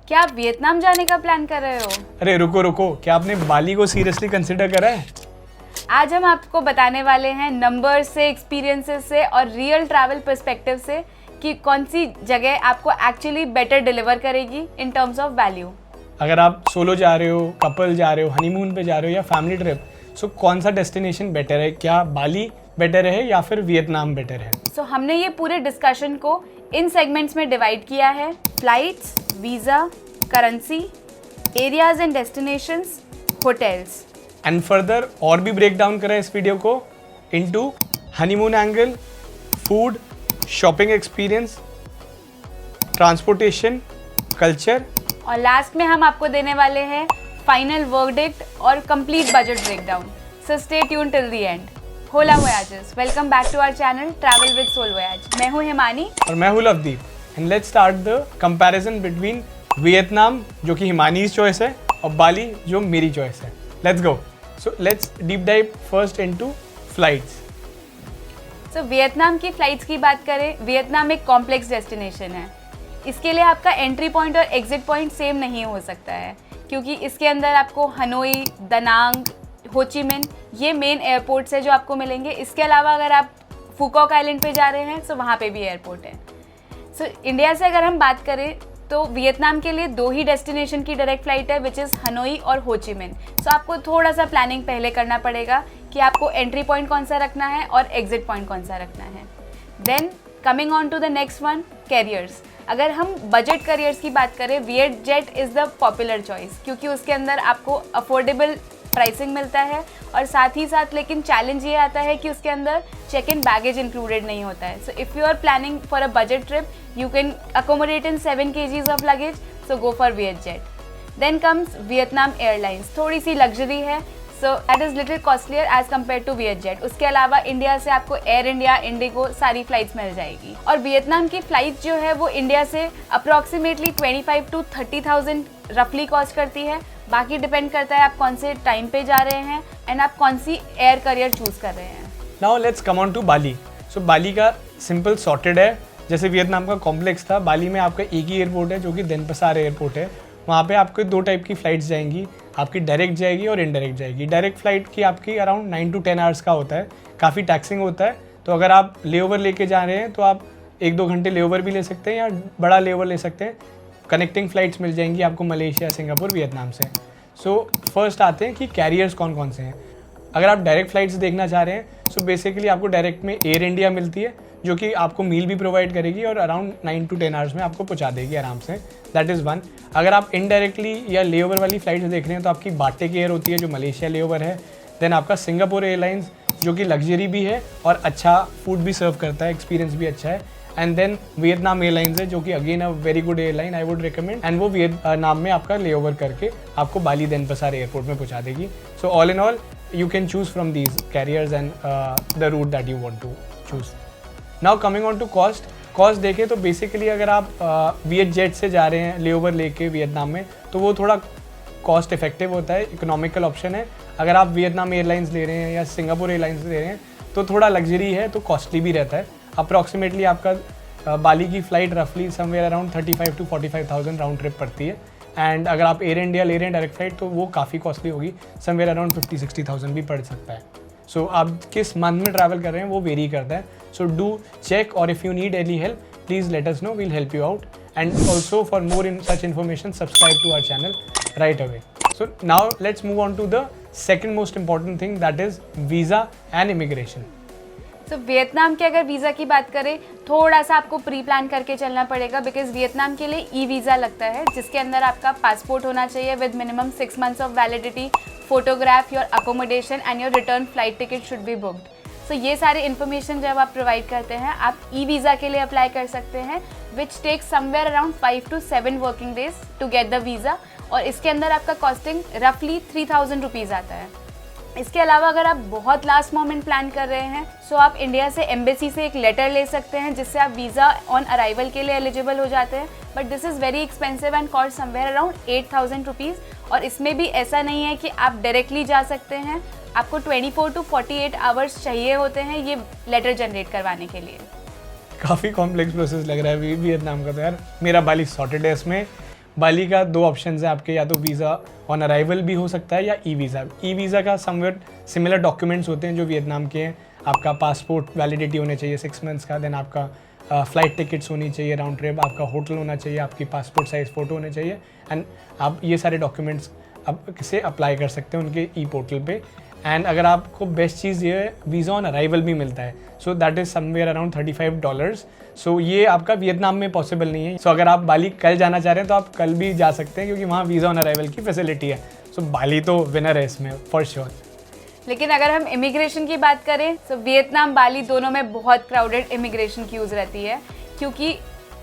क्या आप वियतनाम जाने का प्लान कर रहे हो? अरे रुको रुको, क्या आपने बाली को सीरियसली कंसिडर करा है? आज हम आपको बताने वाले हैं नंबर से, एक्सपीरियंसेस से और रियल ट्रैवल पर्सपेक्टिव से कि कौन सी जगह आपको एक्चुअली बेटर डिलीवर करेगी इन टर्म्स ऑफ वैल्यू। अगर आप सोलो जा रहे हो, कपल जा रहे हो, हनीमून पे जा रहे हो या फैमिली ट्रिप, सो कौन सा डेस्टिनेशन बेटर है? क्या बाली बेटर है या फिर वियतनाम बेटर है? सो हमने ये पूरे डिस्कशन को इन सेगमेंट्स में डिवाइड किया है: flights, visa, currency, areas and destinations, hotels. And further और भी ब्रेक डाउन करें इस वीडियो को into honeymoon angle, food, shopping experience, transportation, culture, और लास्ट में हम आपको देने वाले हैं फाइनल वर्डिक्ट और complete budget breakdown. So stay tune till the end. होला वोयाजेस, welcome back to our channel travel with soul voyage. मैं हूं हिमानी और मैं हूं Lovedeep. And let's start the comparison between Vietnam, जो कि हिमानीज चॉइस है, और बाली, जो मेरी चॉइस है। Let's go. So let's deep dive first into flights. So Vietnam की फ़्लाइट्स की बात करें, वियतनाम एक कॉम्प्लेक्स डेस्टिनेशन है। इसके लिए आपका एंट्री पॉइंट और एग्जिट पॉइंट सेम नहीं हो सकता है, क्योंकि इसके अंदर आपको हनोई, दनांग, होचिमिन, ये मेन एयरपोर्ट्स है जो आपको मिलेंगे। इसके अलावा अगर आप फुकॉक आइलैंड पे जा रहे हैं तो वहाँ पे भी एयरपोर्ट है। सो इंडिया से अगर हम बात करें तो वियतनाम के लिए 2 ही डेस्टिनेशन की डायरेक्ट फ्लाइट है, विच इज़ हनोई और होचिमिन। सो आपको थोड़ा सा प्लानिंग पहले करना पड़ेगा कि आपको एंट्री पॉइंट कौन सा रखना है और एग्जिट पॉइंट कौन सा रखना है। Then coming on to the next one, carriers. अगर हम बजट कैरियर्स की बात करें, VietJet is the popular choice, क्योंकि उसके अंदर आपको अफोर्डेबल प्राइसिंग मिलता है और साथ ही साथ लेकिन चैलेंज ये आता है कि उसके अंदर चेक इन बैगेज इंक्लूडेड नहीं होता है। So if you are planning for a budget trip, you can accommodate in 7 kgs of luggage, so go for VietJet. Then comes Vietnam Airlines, थोड़ी सी लग्जरी है, so that is little costlier as compare to VietJet. उसके अलावा India से आपको एयर इंडिया, इंडिगो, सारी flights मिल जाएगी। और वियतनाम की फ़्लाइट जो है वो इंडिया से अप्रॉक्सीमेटली 25,000 to 30,000 रफली कॉस्ट करती है। बाकी डिपेंड करता है आप कौन से टाइम पे जा रहे हैं एंड आप कौन सी एयर करियर चूज़ कर रहे हैं। Now let's come on to Bali. So Bali का सिंपल सॉर्टेड है, जैसे वियतनाम का कॉम्प्लेक्स था। बाली में आपका एक ही एयरपोर्ट है, जो कि देनपसार एयरपोर्ट है। वहाँ पे आपको 2 टाइप की फ़्लाइट्स जाएंगी, आपकी डायरेक्ट जाएगी और इनडायरेक्ट जाएगी। डायरेक्ट फ्लाइट की आपकी अराउंड 9 to 10 आवर्स का होता है, काफ़ी टैक्सिंग होता है। तो अगर आप लेओवर लेके जा रहे हैं तो आप 1-2 घंटे लेओवर भी ले सकते हैं या बड़ा लेओवर ले सकते हैं। कनेक्टिंग फ़्लाइट्स मिल जाएंगी आपको मलेशिया, सिंगापुर, वियतनाम से। सो फर्स्ट आते हैं कि कैरियर्स कौन कौन से हैं। अगर आप डायरेक्ट फ़्लाइट्स देखना चाह रहे हैं, सो बेसिकली आपको डायरेक्ट में एयर इंडिया मिलती है, जो कि आपको मील भी प्रोवाइड करेगी और अराउंड 9 to 10 आवर्स में आपको पहुंचा देगी आराम से। That is one. अगर आप इनडायरेक्टली या लेओवर वाली फ़्लाइट्स देख रहे हैं तो आपकी बाटिक एयर होती है, जो मलेशिया लेओवर है। देन आपका सिंगापुर एयरलाइंस, जो कि लग्जरी भी है और अच्छा फूड भी सर्व करता है, एक्सपीरियंस भी अच्छा है। एंड देन वियतनाम एयरलाइंस है, जो कि again a very good airline, I would recommend. And वो वियतनाम में आपका लेओवर करके आपको बाली देनपसार एयरपोर्ट में पहुंचा देगी। So all in all you can choose from these carriers and the route that you want to choose. Now coming on to cost देखें तो बेसिकली अगर आप वियत जेट से जा रहे हैं लेओवर लेके वियतनाम में, तो वो थोड़ा कॉस्ट इफेक्टिव होता है, इकोनॉमिकल ऑप्शन है। अगर आप वियतनाम एयरलाइंस ले रहे हैं या सिंगापुर एयरलाइंस ले रहे हैं तो थोड़ा लग्जरी है, तो कॉस्टली भी रहता है। अप्रॉक्सीमेटली आपका बाली की फ़्लाइट रफली somewhere around 35,000 to 45,000 round trip पड़ती है। एंड अगर आप एयर इंडिया ले रहे हैं डायरेक्ट फ्लाइट, तो वो काफ़ी कॉस्टली होगी, समवेयर अराउंड 50-60,000 भी पड़ सकता है। सो आप किस मंथ में ट्रैवल कर रहे हैं वो वेरी करता है। सो डू चेक, और if you need any help please let us know, we'll help you out. And also for more in such information subscribe to our channel right away. So now let's move on to the second most important thing, that is visa and immigration. तो Vietnam के अगर visa की बात करें, थोड़ा सा आपको pre plan करके चलना पड़ेगा, बिकॉज वियतनाम के लिए ई वीज़ा लगता है, जिसके अंदर आपका पासपोर्ट होना चाहिए with minimum 6 months of validity, photograph, your accommodation and your return flight ticket should be booked. So ये सारे इन्फॉर्मेशन जब आप प्रोवाइड करते हैं, आप ई वीज़ा के लिए अप्लाई कर सकते हैं, which take somewhere around 5 to 7 working days to get the visa. और इसके अंदर आपका कॉस्टिंग रफली 3,000 रुपीज़ आता है। इसके अलावा अगर आप बहुत लास्ट मोमेंट प्लान कर रहे हैं, सो आप इंडिया से एम्बेसी से एक लेटर ले सकते हैं, जिससे आप वीज़ा ऑन अराइवल के लिए एलिजिबल हो जाते हैं। But this is very expensive and cost somewhere around 8,000 rupees. और इसमें भी ऐसा नहीं है कि आप डायरेक्टली जा सकते हैं, आपको 24 to 48 आवर्स चाहिए होते हैं ये लेटर जनरेट करवाने के लिए। काफ़ी कॉम्प्लेक्स प्रोसेस लग रहा है वियतनाम का। तो यार मेरा बाली सॉर्टेड है इसमें, बाली का 2 ऑप्शन है आपके, या तो वीज़ा ऑन अराइवल भी हो सकता है या ई वीज़ा का समवेट सिमिलर डॉक्यूमेंट्स होते हैं जो वियतनाम के हैं। आपका पासपोर्ट वैलिडिटी होने चाहिए 6 मंथ्स का, देन आपका फ़्लाइट टिकट्स होनी चाहिए राउंड ट्रिप, आपका होटल होना चाहिए, आपकी पासपोर्ट साइज़ फ़ोटो होने चाहिए, एंड आप ये सारे डॉक्यूमेंट्स अब से अप्लाई कर सकते हैं उनके ई पोर्टल पे। एंड अगर आपको बेस्ट चीज़ ये है, वीज़ा ऑन अराइवल भी मिलता है, so that is somewhere around $35। सो ये आपका वियतनाम में पॉसिबल नहीं है। सो अगर आप बाली कल जाना चाह रहे हैं तो आप कल भी जा सकते हैं, क्योंकि वहाँ वीज़ा ऑन अराइवल की फैसिलिटी है। सो बाली तो विनर है इसमें फॉर श्योर। लेकिन अगर हम इमिग्रेशन की बात करें तो वियतनाम बाली दोनों में बहुत क्राउडेड इमिग्रेशन क्यूज़ रहती है, क्योंकि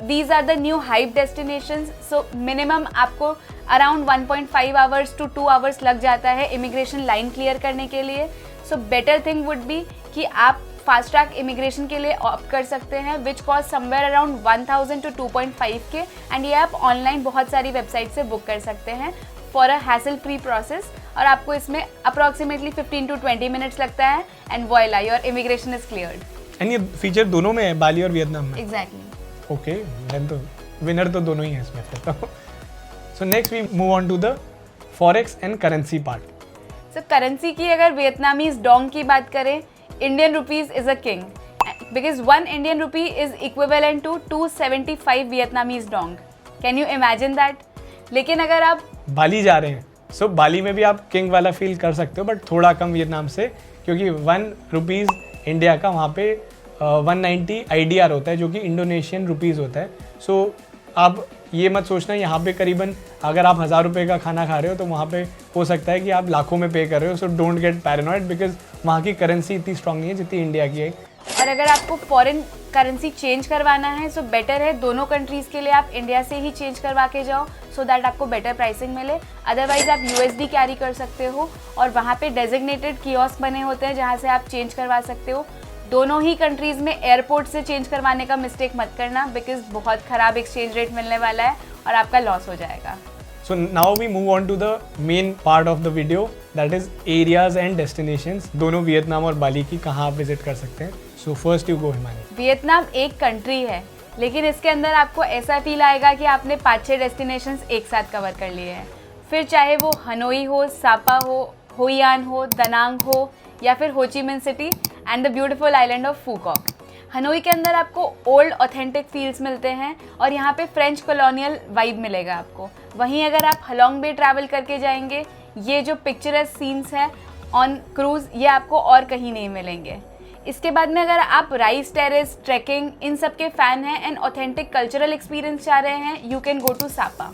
these are the new hype destinations. So minimum आपको अराउंड 1.5 आवर्स टू 2 आवर्स लग जाता है इमिग्रेशन लाइन क्लियर करने के लिए। So better thing would be कि आप फास्ट ट्रैक इमिग्रेशन के लिए ऑप्ट कर सकते हैं, which cost somewhere around 1000 to 2.5 K, and ये आप ऑनलाइन बहुत सारी वेबसाइट से बुक कर सकते हैं for a hassle free process, और आपको इसमें अप्रॉक्सीमेटली 15 टू 20 मिनट्स लगता है, and voila your immigration is cleared. And ये फीचर दोनों में है, बाली और वियतनाम में? एग्जैक्टली। ओके, देन तो विनर तो दोनों ही है इसमें फिर तो। So next we move on to the forex and currency part. So currency की अगर वियतनामीज डोंग की बात करें, Indian rupees is a king, because 1 Indian rupee is equivalent to 275 Vietnamese dong. Can you imagine that? लेकिन अगर आप बाली जा रहे हैं, सो बाली में भी आप किंग वाला फील कर सकते हो, बट थोड़ा कम वियतनाम से, क्योंकि 1 रुपीज़ इंडिया का वहाँ पे 190 IDR होता है, जो कि इंडोनेशियन रुपीज़ होता है। सो आप ये मत सोचना यहाँ पे करीबन अगर आप 1000 रुपये का खाना खा रहे हो तो वहाँ पे हो सकता है कि आप लाखों में पे कर रहे हो। So don't get paranoid, because वहाँ की करेंसी इतनी स्ट्रांग नहीं है जितनी इंडिया की है। और अगर आपको फॉरेन करेंसी चेंज करवाना है, सो बेटर है दोनों कंट्रीज़ के लिए आप इंडिया से ही चेंज करवा के जाओ, सो दैट आपको बेटर प्राइसिंग मिले। अदरवाइज आप USD कैरी कर सकते हो, और वहाँ पे डेजिग्नेटेड कियोस्क बने होते हैं जहाँ से आप चेंज करवा सकते हो। दोनों ही कंट्रीज़ में एयरपोर्ट से चेंज करवाने का मिस्टेक मत करना, बिकॉज बहुत ख़राब एक्सचेंज रेट मिलने वाला है और आपका लॉस हो जाएगा। So now we move on to the main part of the video, that is areas and destinations. दोनों वियतनाम और बाली की कहाँ आप विजिट कर सकते हैं। So first you go Himani. Vietnam एक कंट्री है, लेकिन इसके अंदर आपको ऐसा फील आएगा कि आपने 5-6 डेस्टिनेशंस एक साथ कवर कर लिए हैं। फिर चाहे वो हनोई हो, सापा हो, होइयान हो, दनांग हो, या फिर Ho Chi Minh City and the beautiful island of Phu Quoc. Hanoi के अंदर आपको ओल्ड ऑथेंटिक फील्स मिलते हैं, और यहाँ पे फ्रेंच कॉलोनियल वाइब मिलेगा आपको। वहीं अगर आप हलोंग बे ट्रैवल करके जाएंगे, ये जो पिक्चरस सीन्स हैं ऑन क्रूज़, ये आपको और कहीं नहीं मिलेंगे। इसके बाद में अगर आप राइस टेरेस, ट्रैकिंग, इन सब के फ़ैन हैं एंड ऑथेंटिक कल्चरल एक्सपीरियंस चाह रहे हैं, you can go to Sapa.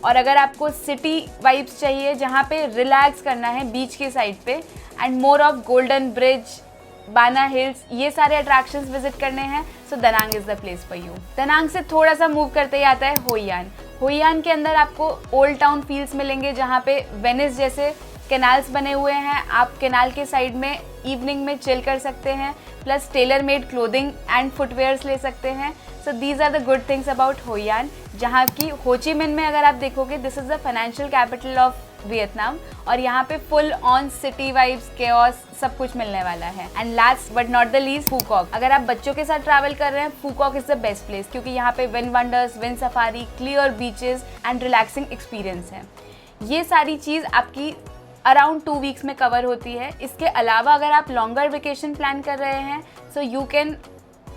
और अगर आपको सिटी वाइब्स चाहिए जहाँ पे रिलैक्स करना है बीच के साइड पे, and more of golden bridge, Bana Hills, ये सारे अट्रैक्शंस विजिट करने हैं, so Danang is the place for you. Danang से थोड़ा सा मूव करते ही आता है होइयान। होइयान के अंदर आपको ओल्ड टाउन फील्स मिलेंगे, जहाँ पे वेनिस जैसे कैनाल्स बने हुए हैं। आप कैनाल के साइड में इवनिंग में चिल कर सकते हैं, plus tailor made clothing and footwears ले सकते हैं। So these are the good things about Hoi An, जहाँ की हो ची मिन में अगर आप देखोगे, this is the financial capital of Vietnam, और यहाँ पे full on city vibes, chaos, सब कुछ मिलने वाला है। And last but not the least, Phu Quoc. अगर आप बच्चों के साथ ट्रैवल कर रहे हैं, Phu Quoc is the best place, क्योंकि यहाँ पे wind wonders, wind safari, clear beaches and relaxing experience है। ये सारी चीज़ आपकी अराउंड 2 वीक्स में कवर होती है। इसके अलावा अगर आप लॉन्गर वेकेशन प्लान कर रहे हैं, so you can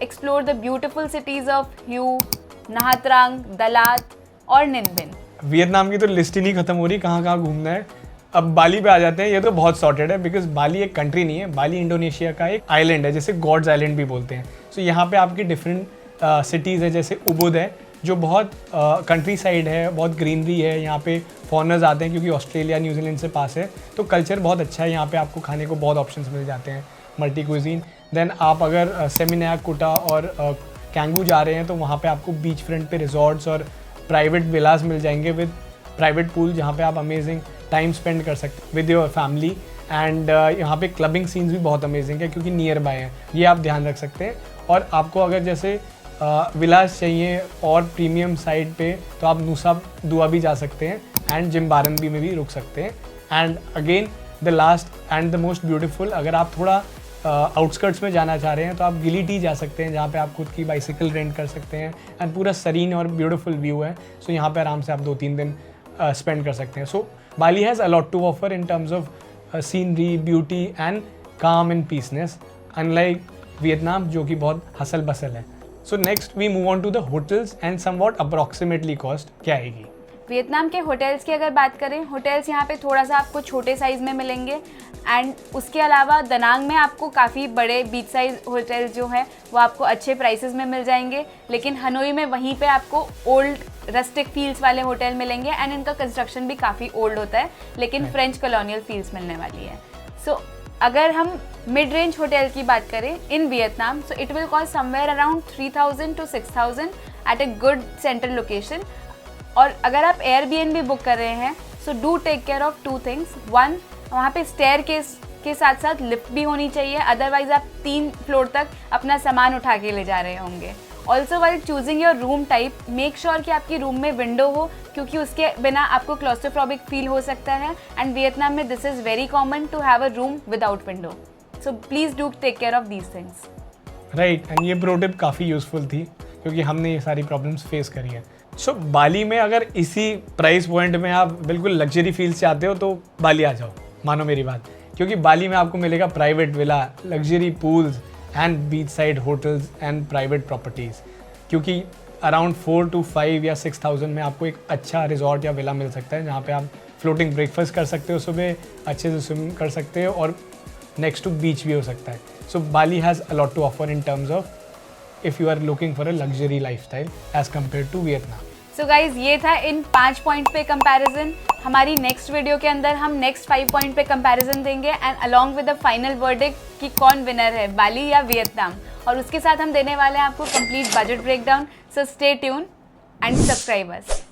explore the beautiful cities of Hue, Nha Trang, दलात और निनबिन। वियतनाम की तो लिस्ट ही नहीं खत्म हो रही कहाँ कहाँ घूमना है। अब बाली पे आ जाते हैं। ये तो बहुत सॉर्टेड है, बिकॉज बाली एक कंट्री नहीं है, बाली इंडोनेशिया का एक आइलैंड है, जैसे गॉड्स आइलैंड भी बोलते हैं। सो यहाँ पे आपकी डिफरेंट सिटीज़ है, जैसे उबुद है जो बहुत कंट्री साइड है, बहुत ग्रीनरी है, यहाँ पे फॉरेनर्स आते हैं क्योंकि ऑस्ट्रेलिया न्यूजीलैंड से पास है, तो कल्चर बहुत अच्छा है। यहाँ पे आपको खाने को बहुत ऑप्शंस मिल जाते हैं, मल्टी कुजीन। देन आप अगर सेमिनाक, कुटा और कैंगू जा रहे हैं तो वहाँ पे आपको बीच फ्रंट पे रिजॉर्ट्स और प्राइवेट विलास मिल जाएंगे विद प्राइवेट पूल, जहाँ पे आप अमेजिंग टाइम स्पेंड कर सकते हैं विद योर फैमिली। एंड यहाँ पे क्लबिंग सीन्स भी बहुत अमेजिंग है क्योंकि नियर बाय है, ये आप ध्यान रख सकते हैं। और आपको अगर जैसे विलास चाहिए और प्रीमियम साइड पे, तो आप नुसा दुआ भी जा सकते हैं एंड जिम्बारनबी में भी रुक सकते हैं। And again the last and the most beautiful, अगर आप थोड़ा आउटस्कर्ट्स में जाना चाह रहे हैं तो आप गिलिटी जा सकते हैं, जहाँ पे आप खुद की बाइसिकल रेंट कर सकते हैं एंड पूरा सरीन और ब्यूटीफुल व्यू है। सो यहाँ पे आराम से आप 2-3 दिन स्पेंड कर सकते हैं। So Bali has a lot to offer in terms of scenery, beauty and calm and peaceness, unlike Vietnam जो कि बहुत हसल बसल है। So next we move on to the hotels and somewhat approximately cost क्या आएगी। Vietnam के hotels की अगर बात करें, होटल्स यहाँ पे थोड़ा सा आपको छोटे साइज़ में मिलेंगे एंड उसके अलावा दनांग में आपको काफ़ी बड़े बीच साइज होटल्स जो हैं वो आपको अच्छे प्राइसेस में मिल जाएंगे। लेकिन हनोई में वहीं पे आपको ओल्ड रस्टिक फील्स वाले होटल मिलेंगे एंड इनका कंस्ट्रक्शन भी काफ़ी ओल्ड होता है, लेकिन फ्रेंच कॉलोनियल फील्स मिलने वाली है। सो अगर हम मिड रेंज होटल की बात करें in Vietnam, so it will cost somewhere around 3000 to 6000 at a good central location. और अगर आप एयरबीएनबी बुक कर रहे हैं, so do take care of 2 things। 1, वहाँ पे स्टेयर के साथ साथ लिफ्ट भी होनी चाहिए, अदरवाइज आप 3 फ्लोर तक अपना सामान उठा के ले जा रहे होंगे। Also while choosing your room type, make sure कि आपकी रूम में विंडो हो, क्योंकि उसके बिना आपको क्लॉस्ट्रोफोबिक फील हो सकता है एंड वियतनाम में this is very common to have a room without window. So please do take care of these things. Right, and ये प्रो टिप काफ़ी यूज़फुल थी क्योंकि हमने ये सारी प्रॉब्लम्स फेस करी है। सो बाली में अगर इसी प्राइस पॉइंट में आप बिल्कुल लग्जरी फील्स चाहते हो तो बाली आ जाओ, मानो मेरी बात, क्योंकि बाली में आपको मिलेगा private villa, luxury pools and beach side hotels and private properties. क्योंकि अराउंड 4 to 5 या 6000 में आपको एक अच्छा रिजॉर्ट या विला मिल सकता है, जहाँ पे आप फ्लोटिंग ब्रेकफास्ट कर सकते हो, सुबह अच्छे से स्विम कर सकते हो और नेक्स्ट टू बीच भी हो सकता है। So Bali has a lot to offer in terms of if you are looking for a luxury lifestyle as compared to Vietnam. So guys ये था इन 5 पॉइंट पे कंपैरिजन। हमारी नेक्स्ट वीडियो के अंदर हम नेक्स्ट 5 पॉइंट पे कंपैरिजन देंगे and along with the final verdict कि कौन विनर है, बाली या वियतनाम। और उसके साथ हम देने वाले हैं आपको complete budget breakdown. So stay tune and subscribe us.